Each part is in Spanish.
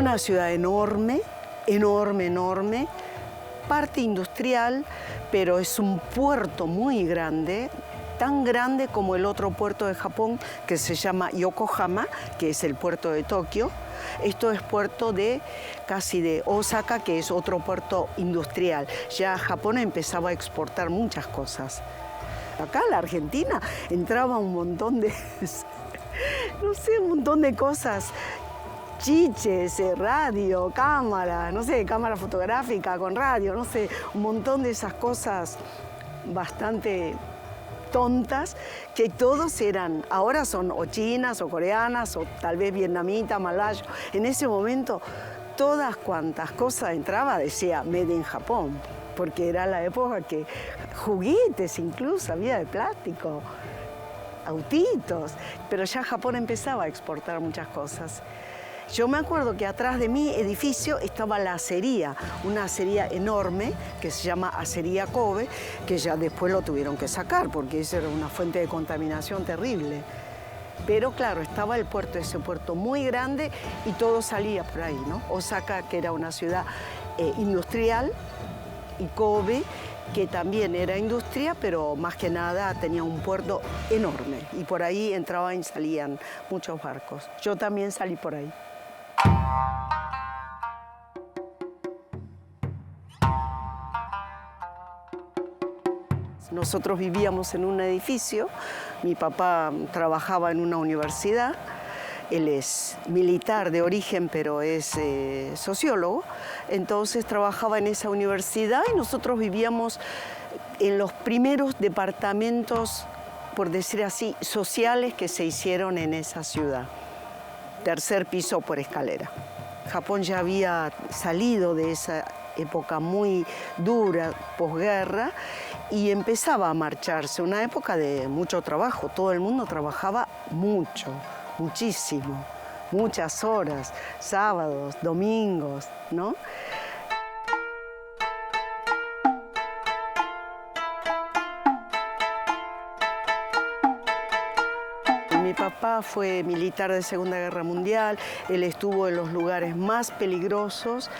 una ciudad enorme, enorme, enorme, parte industrial, pero es un puerto muy grande, tan grande como el otro puerto de Japón que se llama Yokohama, que es el puerto de Tokio. Esto es puerto de casi de Osaka, que es otro puerto industrial. Ya Japón empezaba a exportar muchas cosas. Acá en la Argentina entraba un montón de, no sé, un montón de cosas. Chiches, radio, cámara, no sé, cámara fotográfica con radio, no sé, un montón de esas cosas bastante tontas, que todos eran, ahora son o chinas o coreanas o tal vez vietnamitas, malayos. En ese momento, todas cuantas cosas entraba decía Made in Japón, porque era la época que juguetes incluso había de plástico, autitos, pero ya Japón empezaba a exportar muchas cosas. Yo me acuerdo que atrás de mi edificio estaba la acería, una acería enorme que se llama Acería Kobe, que ya después lo tuvieron que sacar porque eso era una fuente de contaminación terrible. Pero claro, estaba el puerto, ese puerto muy grande y todo salía por ahí, ¿no? Osaka, que era una ciudad industrial, y Kobe, que también era industria, pero más que nada tenía un puerto enorme y por ahí entraban y salían muchos barcos. Yo también salí por ahí. Nosotros vivíamos en un edificio, mi papá trabajaba en una universidad, él es militar de origen, pero es sociólogo, entonces trabajaba en esa universidad y nosotros vivíamos en los primeros departamentos, por decir así, sociales que se hicieron en esa ciudad. Tercer piso por escalera. Japón ya había salido de esa época muy dura, posguerra, y empezaba a marcharse, una época de mucho trabajo. Todo el mundo trabajaba mucho, muchísimo, muchas horas, sábados, domingos, ¿no? Mi papá fue militar de Segunda Guerra Mundial, él estuvo en los lugares más peligrosos,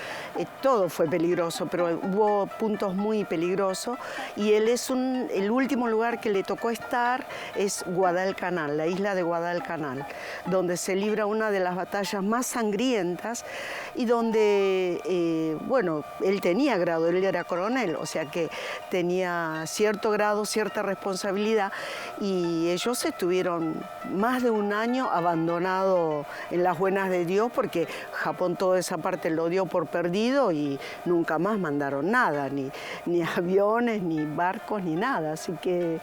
todo fue peligroso, pero hubo puntos muy peligrosos, y él es el último lugar que le tocó estar es Guadalcanal, la isla de Guadalcanal, donde se libra una de las batallas más sangrientas y donde, bueno, él tenía grado, él era coronel, o sea que tenía cierto grado, cierta responsabilidad, y ellos estuvieron más de un año abandonado en las buenas de Dios porque Japón toda esa parte lo dio por perdido y nunca más mandaron nada, ni aviones, ni barcos, ni nada. Así que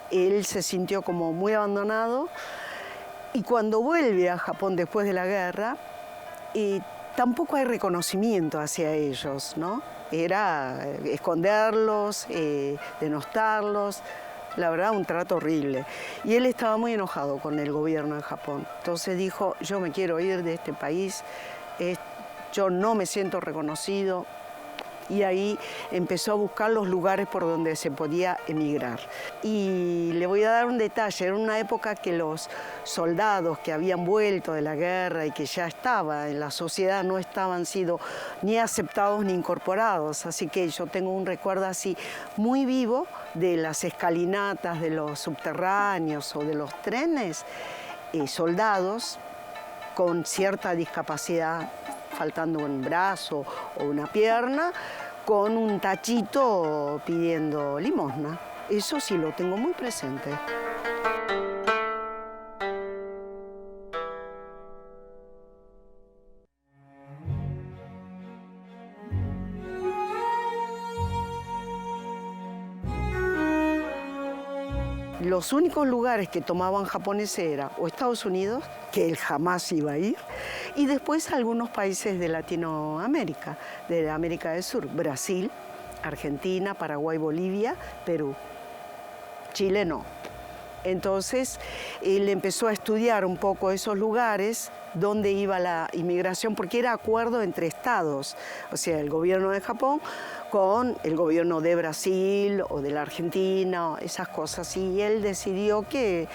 él se sintió como muy abandonado y cuando vuelve a Japón después de la guerra, tampoco hay reconocimiento hacia ellos, ¿no? Era esconderlos, denostarlos. La verdad, un trato horrible. Y él estaba muy enojado con el gobierno de Japón. Entonces dijo, yo me quiero ir de este país, yo no me siento reconocido. Y ahí empezó a buscar los lugares por donde se podía emigrar. Y le voy a dar un detalle, era una época que los soldados que habían vuelto de la guerra y que ya estaban en la sociedad no estaban sido ni aceptados ni incorporados. Así que yo tengo un recuerdo así muy vivo de las escalinatas de los subterráneos o de los trenes, soldados con cierta discapacidad, faltando un brazo o una pierna, con un tachito pidiendo limosna. Eso sí lo tengo muy presente. Los únicos lugares que tomaban japoneses era o Estados Unidos, que él jamás iba a ir, y después algunos países de Latinoamérica, de América del Sur, Brasil, Argentina, Paraguay, Bolivia, Perú. Chile no. Entonces, él empezó a estudiar un poco esos lugares donde iba la inmigración, porque era acuerdo entre estados, o sea, el gobierno de Japón con el gobierno de Brasil o de la Argentina, esas cosas. Y él decidió que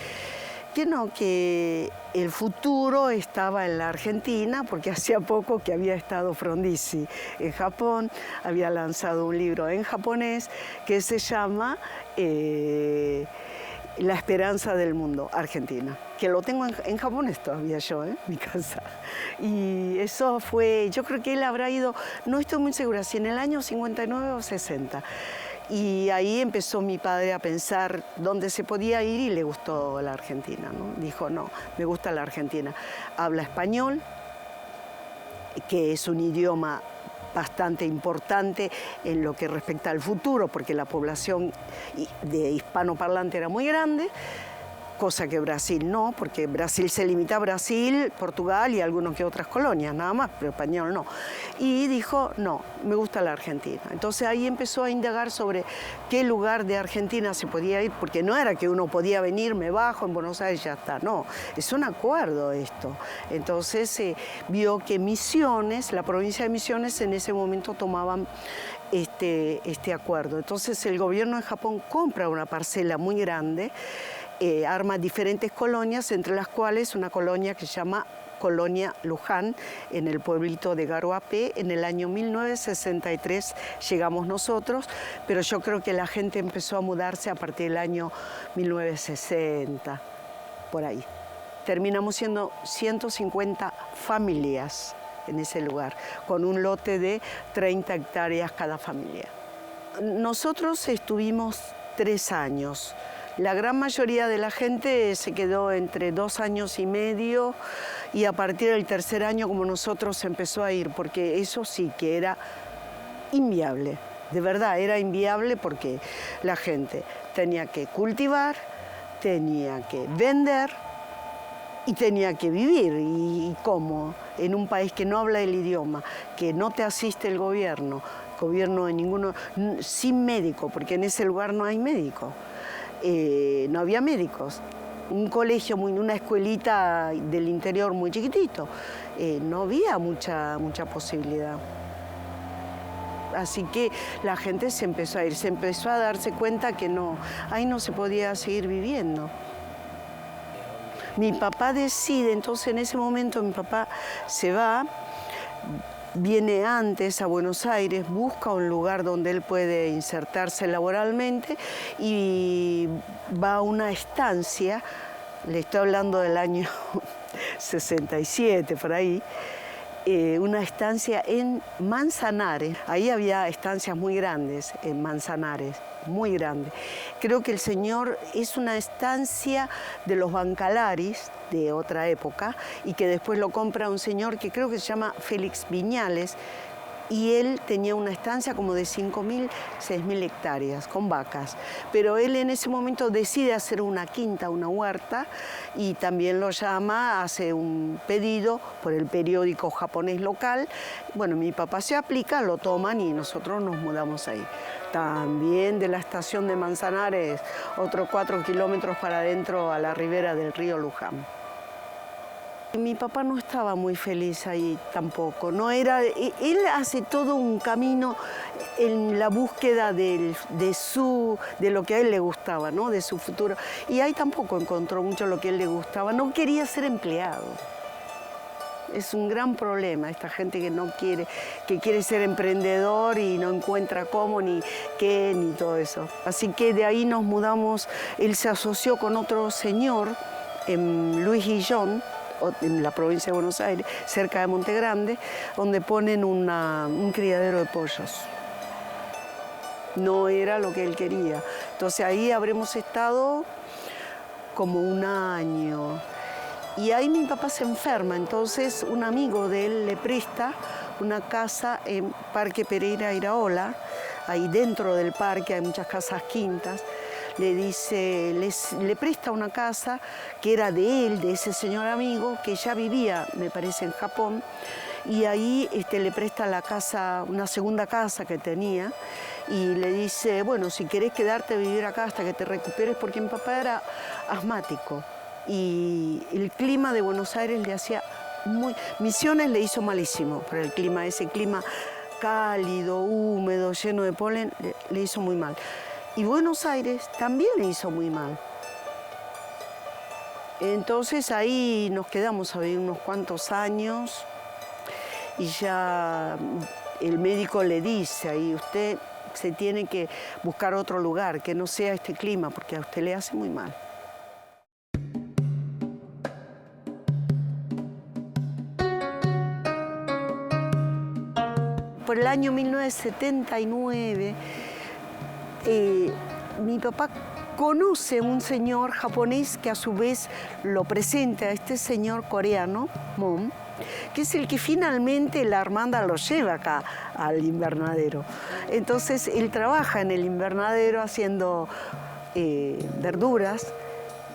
Que no, que el futuro estaba en la Argentina, porque hacía poco que había estado Frondizi en Japón, había lanzado un libro en japonés que se llama La esperanza del mundo, Argentina, que lo tengo en japonés todavía yo, en mi casa. Y eso fue, yo creo que él habrá ido, no estoy muy segura, si en el año 59 o 60. Y ahí empezó mi padre a pensar dónde se podía ir y le gustó la Argentina, ¿no? Dijo, no, me gusta la Argentina. Habla español, que es un idioma bastante importante en lo que respecta al futuro, porque la población de hispanoparlante era muy grande, cosa que Brasil no, porque Brasil se limita a Brasil, Portugal y algunas que otras colonias, nada más, pero español no. Y dijo, no, me gusta la Argentina. Entonces ahí empezó a indagar sobre qué lugar de Argentina se podía ir, porque no era que uno podía venir, me bajo en Buenos Aires y ya está, no, es un acuerdo esto. Entonces vio que Misiones, la provincia de Misiones en ese momento tomaban este acuerdo. Entonces el gobierno de Japón compra una parcela muy grande, arma diferentes colonias, entre las cuales una colonia que se llama Colonia Luján, en el pueblito de Garoapé. En el año 1963 llegamos nosotros, pero yo creo que la gente empezó a mudarse a partir del año 1960, por ahí. Terminamos siendo 150 familias en ese lugar, con un lote de 30 hectáreas cada familia. Nosotros estuvimos 3 años. La gran mayoría de la gente se quedó entre 2 años y medio y a partir del 3er año, como nosotros, empezó a ir, porque eso sí que era inviable, de verdad era inviable, porque la gente tenía que cultivar, tenía que vender y tenía que vivir. ¿Y cómo? En un país que no habla el idioma, que no te asiste el gobierno en ninguno, sin médico, porque en ese lugar no hay médico. No había médicos, un colegio, una escuelita del interior muy chiquitito, no había mucha posibilidad. Así que la gente se empezó a ir, se empezó a darse cuenta que no, ahí no se podía seguir viviendo. Mi papá decide, entonces en ese momento mi papá se va, viene antes a Buenos Aires, busca un lugar donde él puede insertarse laboralmente y va a una estancia, le estoy hablando del año 67, por ahí, una estancia en Manzanares. Ahí había estancias muy grandes en Manzanares, muy grandes. Creo que el señor es una estancia de los Bancalaris de otra época y que después lo compra un señor que creo que se llama Félix Viñales, y él tenía una estancia como de 5.000, 6.000 hectáreas con vacas. Pero él en ese momento decide hacer una quinta, una huerta, y también lo llama, hace un pedido por el periódico japonés local. Bueno, mi papá se aplica, lo toman y nosotros nos mudamos ahí. También de la estación de Manzanares, otros 4 kilómetros para adentro a la ribera del río Luján. Mi papá no estaba muy feliz ahí tampoco, no era, él hace todo un camino en la búsqueda de lo que a él le gustaba, ¿no? De su futuro, y ahí tampoco encontró mucho lo que a él le gustaba, no quería ser empleado. Es un gran problema esta gente que no quiere, que quiere ser emprendedor y no encuentra cómo, ni qué, ni todo eso. Así que de ahí nos mudamos, él se asoció con otro señor, Luis Guillón, en la provincia de Buenos Aires, cerca de Monte Grande, donde ponen un criadero de pollos. No era lo que él quería. Entonces ahí habremos estado como 1 año. Y ahí mi papá se enferma, entonces un amigo de él le presta una casa en Parque Pereira Iraola, ahí dentro del parque hay muchas casas quintas. Le dice, le presta una casa que era de él, de ese señor amigo, que ya vivía, me parece, en Japón, y ahí le presta la casa, una segunda casa que tenía, y le dice, bueno, si querés quedarte a vivir acá hasta que te recuperes, porque mi papá era asmático, y el clima de Buenos Aires le hacía Misiones le hizo malísimo por el clima, ese clima cálido, húmedo, lleno de polen, le hizo muy mal. Y Buenos Aires también le hizo muy mal. Entonces ahí nos quedamos a vivir unos cuantos años y ya el médico le dice ahí, usted se tiene que buscar otro lugar, que no sea este clima, porque a usted le hace muy mal. Por el año 1979, mi papá conoce a un señor japonés que a su vez lo presenta a este señor coreano, Moon, que es el que finalmente la Armanda lo lleva acá al invernadero. Entonces él trabaja en el invernadero haciendo verduras,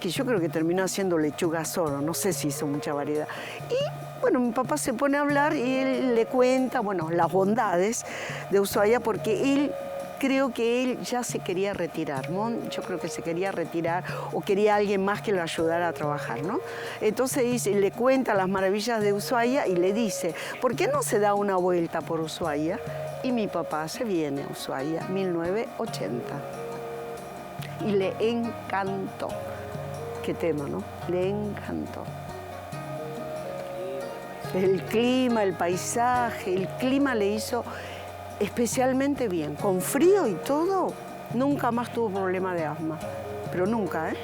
que yo creo que terminó haciendo lechuga solo, no sé si hizo mucha variedad. Y bueno, mi papá se pone a hablar y él le cuenta, bueno, las bondades de Ushuaia, porque él, creo que él ya se quería retirar, ¿no? Yo creo que se quería retirar o quería alguien más que lo ayudara a trabajar, ¿no? Entonces le cuenta las maravillas de Ushuaia y le dice, ¿por qué no se da una vuelta por Ushuaia? Y mi papá se viene a Ushuaia, 1980. Y le encantó. Qué tema, ¿no? Le encantó. El clima, el paisaje, el clima le hizo especialmente bien. Con frío y todo, nunca más tuvo problema de asma. Pero nunca, ¿eh?